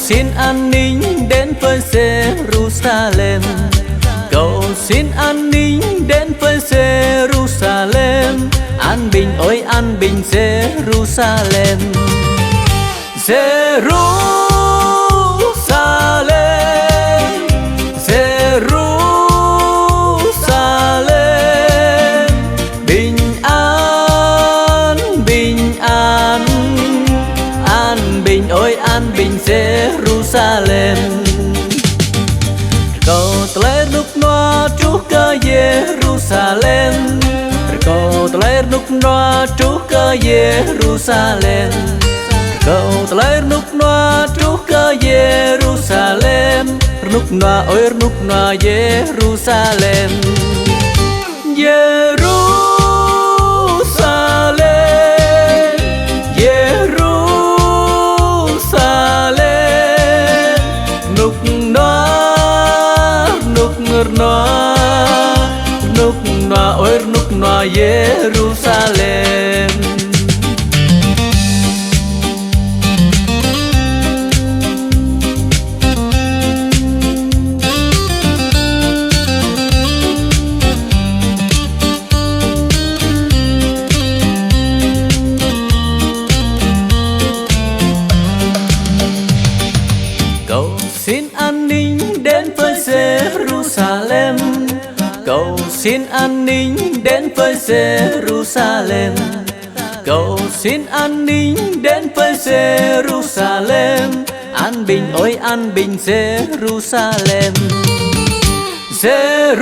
xin an ninh đến với Jerusalem, cầu xin an ninh đến với Jerusalem, an bình ôi an bình Jerusalem. Jerusalem, Jerusalem, bình an, bình an, an bình ôi an bình Jerusalem. Cầu tle lúc noa trú cơ Jerusalem, cầu tle lúc noa trú cơ Jerusalem, cầu tle lúc noa trú cơ Jerusalem, lúc noa ôi lúc noa Jerusalem. Jerusalem, Jerusalem, lúc noa ôi lúc noa Jerusalem. Cầu xin an ninh đến với Jerusalem, cầu xin an ninh đến với Jerusalem, cầu xin an ninh đến với Jerusalem, an bình ôi an bình Jerusalem. Jerusalem,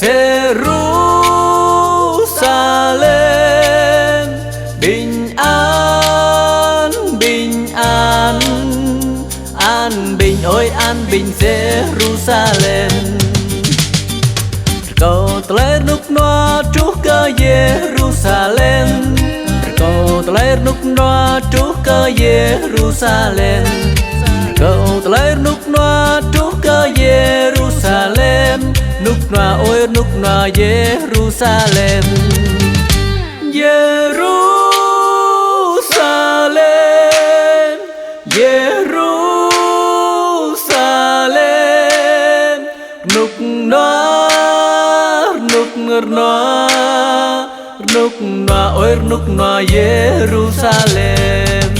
Jerusalem, bình an, bình an, an bình ôi an bình Jerusalem. Cầu tle lúc noa trú cơ Jerusalem, cầu tle lúc noa trú cơ Jerusalem, cầu tle lúc noa trú cơ Jerusalem, lúc noa ôi lúc noa Jerusalem. Jerusalem, Jerusalem, lúc noa ôi lúc noa Jerusalem.